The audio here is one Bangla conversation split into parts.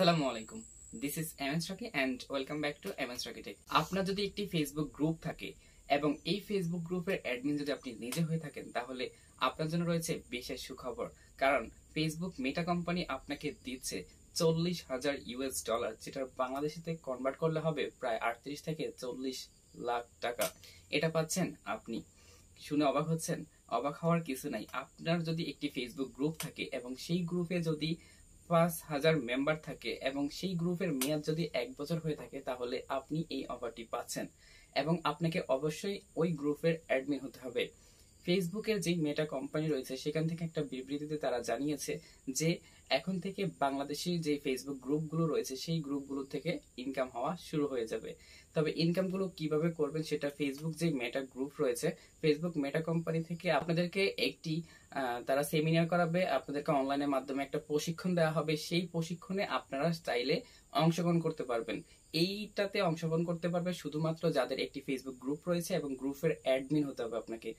আসসালামু আলাইকুম। This is MS Rocky and welcome back to MS Rocky tech. আপনার যদি একটি ফেসবুক গ্রুপ থাকে এবং এই ফেসবুক গ্রুপের অ্যাডমিন যদি আপনি নিজে হয়ে থাকেন, তাহলে আপনার জন্য রয়েছে বিশেষ সুখবর। কারণ ফেসবুক মেটা কোম্পানি আপনাকে দিচ্ছে $40,000, যেটা বাংলাদেশিতে কনভার্ট করলে হবে প্রায় 38 থেকে 40 লাখ টাকা। এটা পাচ্ছেন আপনি। শুনে অবাক হচ্ছেন? অবাক হওয়ার কিছু নাই। আপনার যদি একটি ফেসবুক গ্রুপ থাকে এবং সেই গ্রুপে যদি 5,000 মেম্বার থাকে এবং সেই গ্রুপের মেয়াদ যদি 1 বছর হয়ে থাকে, তাহলে আপনি এই অফারটি পাচ্ছেন। এবং আপনাকে অবশ্যই ওই গ্রুপের অ্যাডমিন হতে হবে। ফেসবুকের যে মেটা কোম্পানি রয়েছে সেখান থেকে একটা বিবৃতিতে তারা জানিয়েছে যে এখন থেকে বাংলাদেশি যে ফেসবুক গ্রুপগুলো রয়েছে সেই গ্রুপগুলো থেকে ইনকাম হওয়া শুরু হয়ে যাবে। তবে ইনকামগুলো কিভাবে করবেন সেটা ফেসবুক যে মেটা গ্রুপ রয়েছে, ফেসবুক মেটা কোম্পানি থেকে আপনাদেরকে একটি তারা সেমিনার করাবে, আপনাদেরকে অনলাইনের মাধ্যমে একটা প্রশিক্ষণ দেওয়া হবে। সেই প্রশিক্ষণে আপনারা চাইলে অংশগ্রহণ করতে পারবেন। এইটাতে অংশগ্রহণ করতে পারবে শুধুমাত্র যাদের একটি ফেসবুক গ্রুপ রয়েছে এবং গ্রুপের অ্যাডমিন হতে হবে আপনাকে।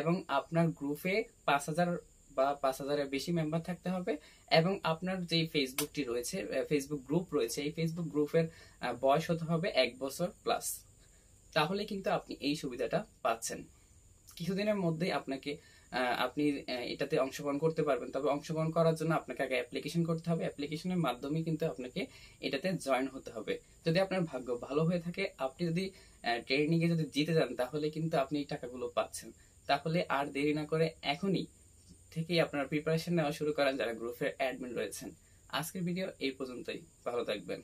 এবং আপনার গ্রুপে 5,000 বা 5,000-এর বেশি মেম্বার থাকতে হবে। এবং আপনার যে ফেসবুকটি রয়েছে, ফেসবুক গ্রুপ রয়েছে, এই ফেসবুক গ্রুপের বয়স হতে হবে 1 বছর প্লাস। তাহলে কিন্তু আপনি এই সুবিধাটা পাচ্ছেন। কিছুদিনের মধ্যেই আপনি এটাতে অংশগ্রহণ করতে পারবেন। তবে অংশগ্রহণ করার জন্য আপনাকে আগে অ্যাপ্লিকেশন করতে হবে। অ্যাপ্লিকেশনের মাধ্যমে কিন্তু আপনাকে এটাতে জয়েন হতে হবে। যদি আপনার ভাগ্য ভালো হয়ে থাকে, আপনি যদি ট্রেনিং এ যদি জিতে যান, তাহলে কিন্তু আপনি এই টাকাগুলো পাচ্ছেন। তাহলে আর দেরি না করে এখনই থেকেই আপনার প্রিপারেশন নেওয়া শুরু করেন যারা গ্রুপের অ্যাডমিন রয়েছেন। আজকের ভিডিও এই পর্যন্তই। ভালো থাকবেন।